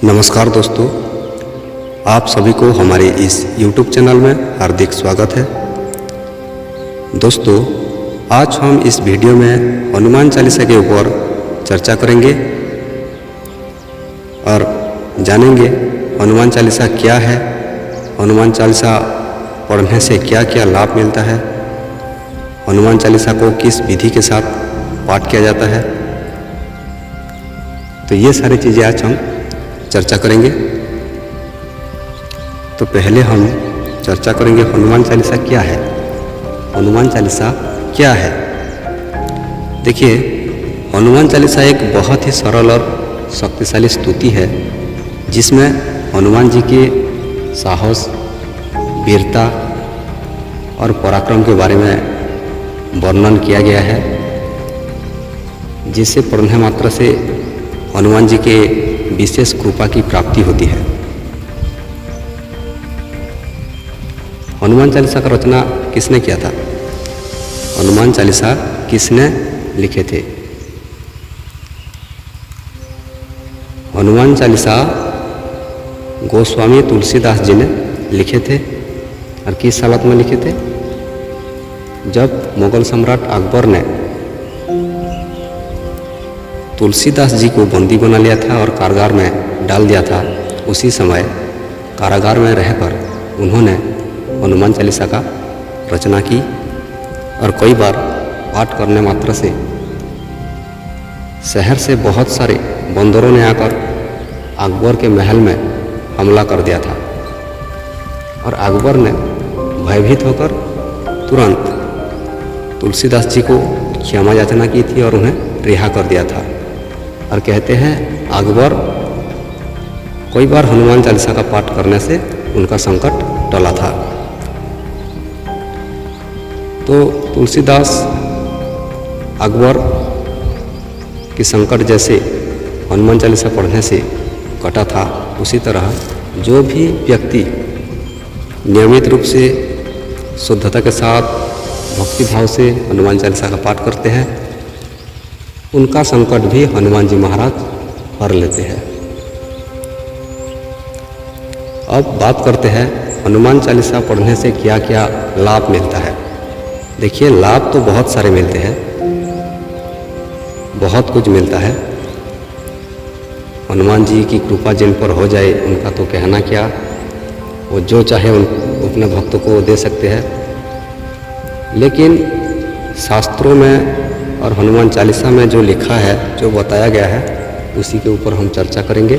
नमस्कार दोस्तों, आप सभी को हमारे इस YouTube चैनल में हार्दिक स्वागत है। दोस्तों, आज हम इस वीडियो में हनुमान चालीसा के ऊपर चर्चा करेंगे और जानेंगे हनुमान चालीसा क्या है, हनुमान चालीसा पढ़ने से क्या क्या लाभ मिलता है, हनुमान चालीसा को किस विधि के साथ पाठ किया जाता है। तो ये सारी चीज़ें आज हम चर्चा करेंगे। तो पहले हम चर्चा करेंगे हनुमान चालीसा क्या है। हनुमान चालीसा क्या है? देखिए, हनुमान चालीसा एक बहुत ही सरल और शक्तिशाली स्तुति है जिसमें हनुमान जी के साहस, वीरता और पराक्रम के बारे में वर्णन किया गया है, जिसे पढ़ने मात्र से हनुमान जी के विशेष कृपा की प्राप्ति होती है। हनुमान चालीसा का रचना किसने किया था? हनुमान चालीसा किसने लिखे थे? हनुमान चालीसा गोस्वामी तुलसीदास जी ने लिखे थे। और किस हालत में लिखे थे? जब मुगल सम्राट अकबर ने तुलसीदास जी को बंदी बना लिया था और कारागार में डाल दिया था, उसी समय कारागार में रहकर उन्होंने हनुमान चालीसा का रचना की और कई बार पाठ करने मात्र से शहर से बहुत सारे बंदरों ने आकर अकबर के महल में हमला कर दिया था और अकबर ने भयभीत होकर तुरंत तुलसीदास जी को क्षमा याचना की थी और उन्हें रिहा कर दिया था। और कहते हैं अकबर कई बार हनुमान चालीसा का पाठ करने से उनका संकट टला था। तो तुलसीदास अकबर की संकट जैसे हनुमान चालीसा पढ़ने से कटा था, उसी तरह जो भी व्यक्ति नियमित रूप से शुद्धता के साथ भक्ति भाव से हनुमान चालीसा का पाठ करते हैं, उनका संकट भी हनुमान जी महाराज हर लेते हैं। अब बात करते हैं हनुमान चालीसा पढ़ने से क्या क्या लाभ मिलता है। देखिए, लाभ तो बहुत सारे मिलते हैं, बहुत कुछ मिलता है। हनुमान जी की कृपा जिन पर हो जाए उनका तो कहना क्या, वो जो चाहे उन अपने भक्तों को दे सकते हैं। लेकिन शास्त्रों में और हनुमान चालीसा में जो लिखा है, जो बताया गया है, उसी के ऊपर हम चर्चा करेंगे।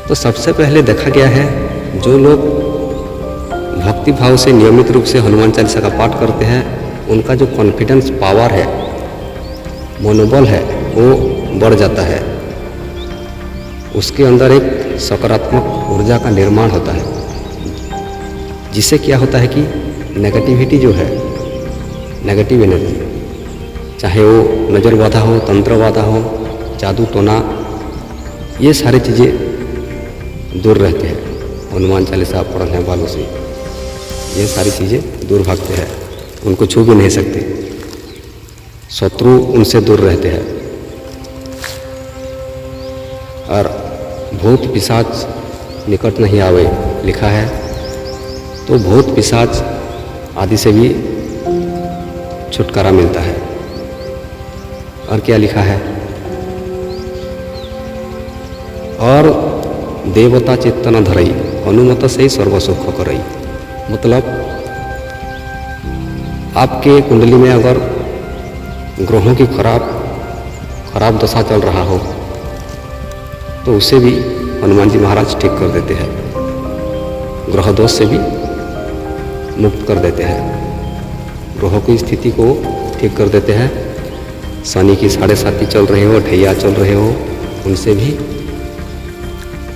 तो सबसे पहले देखा गया है, जो लोग भक्ति भाव से नियमित रूप से हनुमान चालीसा का पाठ करते हैं, उनका जो कॉन्फिडेंस पावर है, मनोबल है, वो बढ़ जाता है। उसके अंदर एक सकारात्मक ऊर्जा का निर्माण होता है, जिससे क्या होता है कि नेगेटिविटी जो है, नेगेटिव एनर्जी, चाहे वो नज़र बाधा हो, तंत्र बाधा हो, जादू टोना, ये सारी चीज़ें दूर रहते हैं हनुमान चालीसा पढ़ने वालों से। ये सारी चीज़ें दूर भागते हैं, उनको छू भी नहीं सकते, शत्रु उनसे दूर रहते हैं। और भूत पिशाच निकट नहीं आवे लिखा है, तो भूत पिशाच आदि से भी छुटकारा मिलता है। और क्या लिखा है? और देवता चेतन धरई, हनुमत से ही सर्व सुख करई। मतलब आपके कुंडली में अगर ग्रहों की खराब दशा चल रहा हो, तो उसे भी हनुमान जी महाराज ठीक कर देते हैं, ग्रह दोष से भी मुक्त कर देते हैं, ग्रहों की स्थिति को ठीक कर देते हैं। शनि की 7.5 चल रहे हो, ढैया चल रहे हो, उनसे भी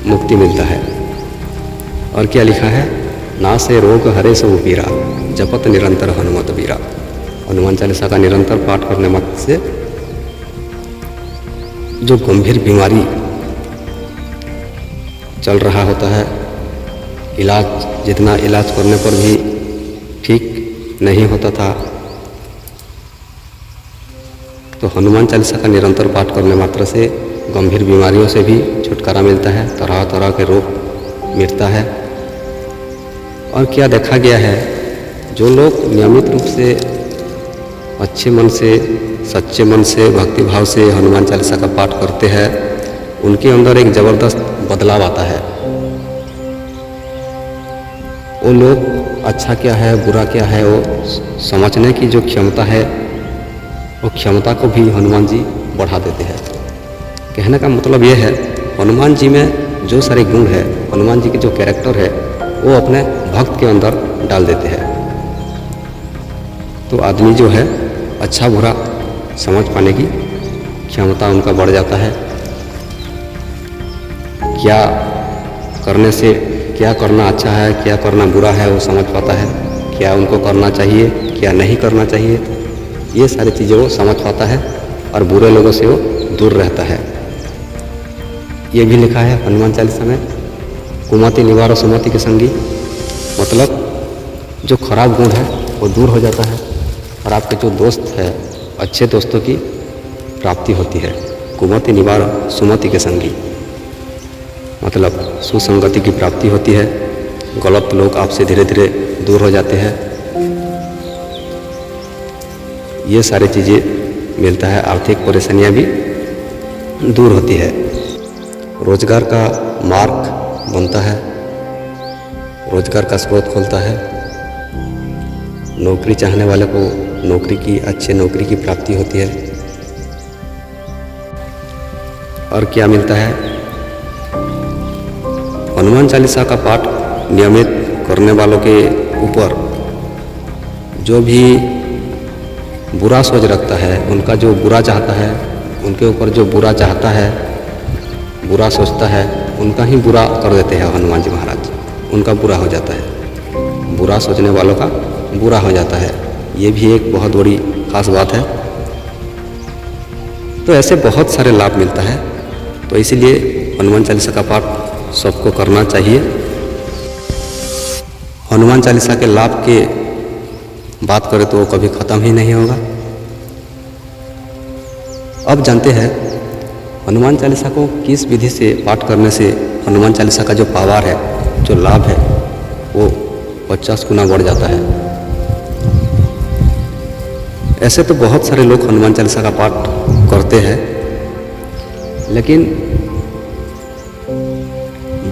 मुक्ति मिलता है। और क्या लिखा है? ना से रोग हरे सब पीरा, जपत निरंतर हनुमत वीरा। हनुमान चालीसा का निरंतर पाठ करने मात्र से जो गंभीर बीमारी चल रहा होता है, जितना इलाज करने पर भी ठीक नहीं होता था, तो हनुमान चालीसा का निरंतर पाठ करने मात्र से गंभीर बीमारियों से भी छुटकारा मिलता है, तरह तरह के रोग मिटता है। और क्या देखा गया है, जो लोग नियमित रूप से अच्छे मन से, सच्चे मन से, भक्ति भाव से हनुमान चालीसा का पाठ करते हैं, उनके अंदर एक ज़बरदस्त बदलाव आता है। वो लोग अच्छा क्या है, बुरा क्या है, वो समझने की जो क्षमता है, वो क्षमता को भी हनुमान जी बढ़ा देते हैं। कहने का मतलब ये है, हनुमान जी में जो सारे गुण है, हनुमान जी के जो कैरेक्टर है, वो अपने भक्त के अंदर डाल देते हैं। तो आदमी जो है अच्छा बुरा समझ पाने की क्षमता उनका बढ़ जाता है। क्या करने से क्या करना अच्छा है, क्या करना बुरा है, वो समझ पाता है। क्या उनको करना चाहिए, क्या नहीं करना चाहिए, ये सारी चीज़ें वो समझ पाता है और बुरे लोगों से वो दूर रहता है। ये भी लिखा है हनुमान चालीसा में, कुमति निवारो सुमति के संगी, मतलब जो खराब गुण है वो दूर हो जाता है और आपके जो दोस्त है, अच्छे दोस्तों की प्राप्ति होती है। कुमति निवारो सुमति के संगी, मतलब सुसंगति की प्राप्ति होती है। गलत लोग आपसे धीरे धीरे दूर हो जाते हैं। ये सारी चीज़ें मिलता है। आर्थिक परेशानियां भी दूर होती है। रोजगार का मार्ग बनता है, रोजगार का स्रोत खोलता है। नौकरी चाहने वाले को नौकरी की, अच्छी नौकरी की प्राप्ति होती है। और क्या मिलता है, हनुमान चालीसा का पाठ नियमित करने वालों के ऊपर जो भी बुरा सोच रखता है, उनका जो बुरा चाहता है, उनके ऊपर जो बुरा चाहता है, बुरा सोचता है, उनका ही बुरा कर देते हैं हनुमान जी महाराज। उनका बुरा हो जाता है, बुरा सोचने वालों का बुरा हो जाता है। ये भी एक बहुत बड़ी खास बात है। तो ऐसे बहुत सारे लाभ मिलता है। तो इसीलिए हनुमान चालीसा का पाठ सबको करना चाहिए। हनुमान चालीसा के लाभ के बात करें तो वो कभी ख़त्म ही नहीं होगा। अब जानते हैं हनुमान चालीसा को किस विधि से पाठ करने से हनुमान चालीसा का जो पावर है, जो लाभ है, वो 50 गुना बढ़ जाता है। ऐसे तो बहुत सारे लोग हनुमान चालीसा का पाठ करते हैं, लेकिन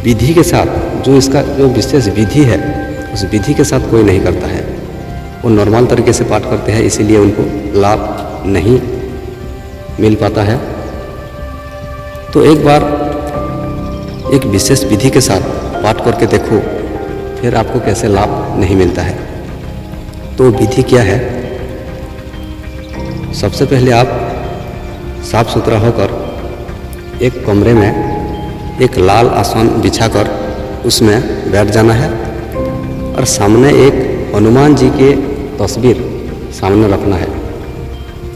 विधि के साथ, जो इसका जो विशेष विधि है, उस विधि के साथ कोई नहीं करता है। वो नॉर्मल तरीके से पाठ करते हैं, इसीलिए उनको लाभ नहीं मिल पाता है। तो एक बार एक विशेष विधि के साथ पाठ करके देखो, फिर आपको कैसे लाभ नहीं मिलता है। तो विधि क्या है? सबसे पहले आप साफ सुथरा होकर एक कमरे में एक लाल आसन बिछाकर उसमें बैठ जाना है और सामने एक हनुमान जी के तस्वीर सामने रखना है।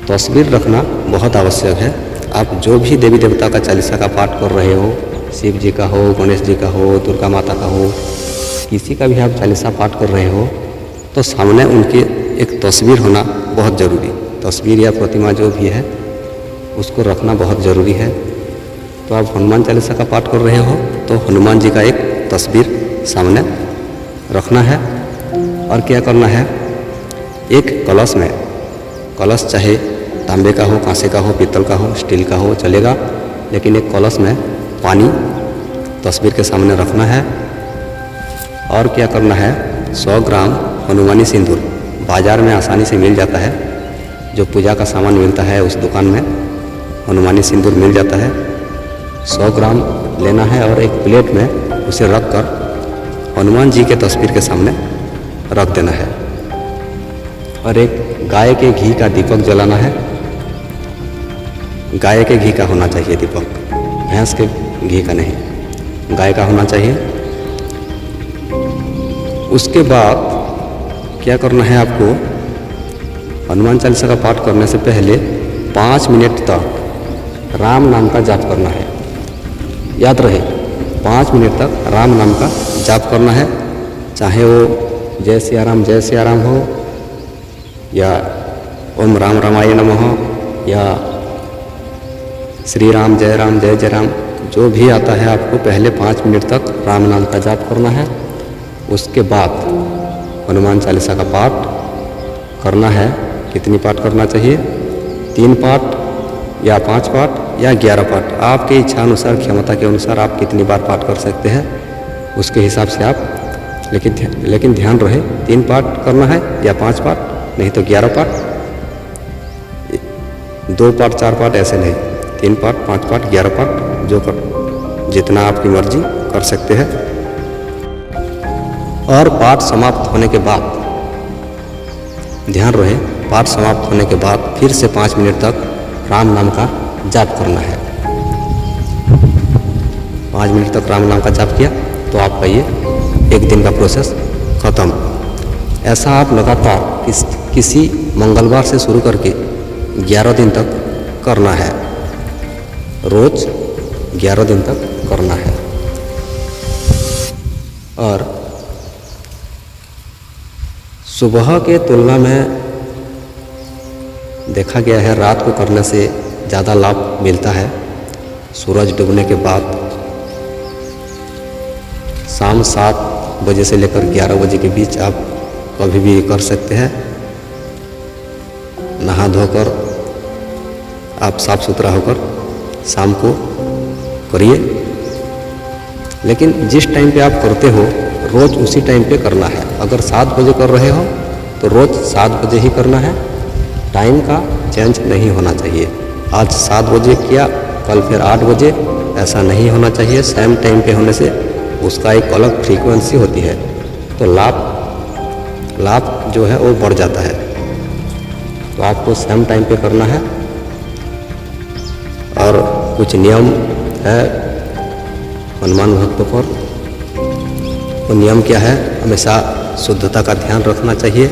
तस्वीर रखना बहुत आवश्यक है। आप जो भी देवी देवता का चालीसा का पाठ कर रहे हो, शिव जी का हो, गणेश जी का हो, दुर्गा माता का हो, किसी का भी आप चालीसा पाठ कर रहे हो, तो सामने उनकी एक तस्वीर होना बहुत ज़रूरी। तस्वीर या प्रतिमा जो भी है, उसको रखना बहुत ज़रूरी है। तो आप हनुमान चालीसा का पाठ कर रहे हो तो हनुमान जी का एक तस्वीर सामने रखना है। और क्या करना है, एक कलश में, कलश चाहे तांबे का हो, कांसे का हो, पीतल का हो, स्टील का हो, चलेगा, लेकिन एक कलश में पानी तस्वीर के सामने रखना है। और क्या करना है, 100 ग्राम हनुमानी सिंदूर बाज़ार में आसानी से मिल जाता है। जो पूजा का सामान मिलता है उस दुकान में हनुमानी सिंदूर मिल जाता है। 100 ग्राम लेना है और एक प्लेट में उसे रख कर हनुमान जी के तस्वीर के सामने रख देना है। और एक गाय के घी का दीपक जलाना है। गाय के घी का होना चाहिए दीपक, भैंस के घी का नहीं, गाय का होना चाहिए। उसके बाद क्या करना है, आपको हनुमान चालीसा का पाठ करने से पहले 5 मिनट तक राम नाम का जाप करना है। याद रहे, 5 मिनट तक राम नाम का जाप करना है। चाहे वो जय सिया राम हो, या ओम राम रामाय नमः हो, या श्री राम जय राम जो भी आता है आपको पहले 5 मिनट तक राम नाम का जाप करना है। उसके बाद हनुमान चालीसा का पाठ करना है। कितनी पाठ करना चाहिए? 3 पाठ या 5 पाठ या 11 पाठ, आपके इच्छा अनुसार क्षमता के अनुसार आप कितनी बार पाठ कर सकते हैं उसके हिसाब से आप, लेकिन ध्यान रहे 3 पाठ करना है या 5 पाठ, नहीं तो 11 पाठ, 2 पाठ 4 पाठ ऐसे नहीं, 3 पाठ 5 पाठ 11 पाठ जितना आपकी मर्जी कर सकते हैं। और पाठ समाप्त होने के बाद ध्यान रहे, पाठ समाप्त होने के बाद फिर से 5 मिनट तक राम नाम का जाप करना है। 5 मिनट तक राम नाम का जाप किया तो आपका ये 1 दिन का प्रोसेस खत्म। ऐसा आप लगातार किसी मंगलवार से शुरू करके 11 दिन तक करना है। रोज 11 दिन तक करना है। और सुबह के तुलना में देखा गया है रात को करने से ज़्यादा लाभ मिलता है। सूरज डूबने के बाद शाम 7 बजे से लेकर 11 बजे के बीच आप कभी भी कर सकते हैं। नहा धोकर आप साफ सुथरा होकर शाम को करिए, लेकिन जिस टाइम पे आप करते हो रोज़ उसी टाइम पे करना है। अगर 7 बजे कर रहे हो तो रोज़ 7 बजे ही करना है। टाइम का चेंज नहीं होना चाहिए। आज 7 बजे किया, कल फिर 8 बजे, ऐसा नहीं होना चाहिए। सेम टाइम पे होने से उसका एक अलग फ्रीक्वेंसी होती है, तो लाभ जो है वो बढ़ जाता है। तो आपको सेम टाइम पे करना है। और कुछ नियम है हनुमान भक्तों पर। वो नियम क्या है? हमेशा शुद्धता का ध्यान रखना चाहिए।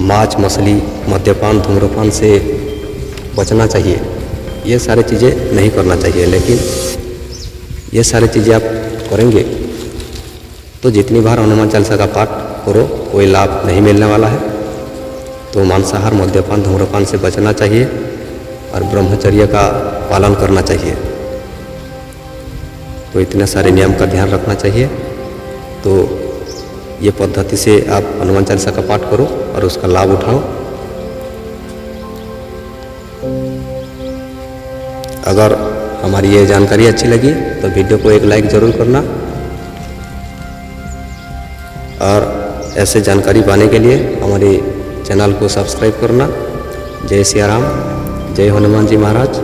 मांस मछली मद्यपान धूम्रपान से बचना चाहिए। ये सारी चीज़ें नहीं करना चाहिए। लेकिन ये सारी चीज़ें आप करेंगे तो जितनी बार हनुमान चालीसा का पाठ करो कोई लाभ नहीं मिलने वाला है। तो मांसाहार मद्यपान धूम्रपान से बचना चाहिए और ब्रह्मचर्य का पालन करना चाहिए। तो इतने सारे नियम का ध्यान रखना चाहिए। तो ये पद्धति से आप हनुमान चालीसा का पाठ करो और उसका लाभ उठाओ। अगर हमारी ये जानकारी अच्छी लगी तो वीडियो को एक लाइक ज़रूर करना। और ऐसे जानकारी पाने के लिए हमारे चैनल को सब्सक्राइब करना। जय सिया राम, जय हनुमान जी महाराज।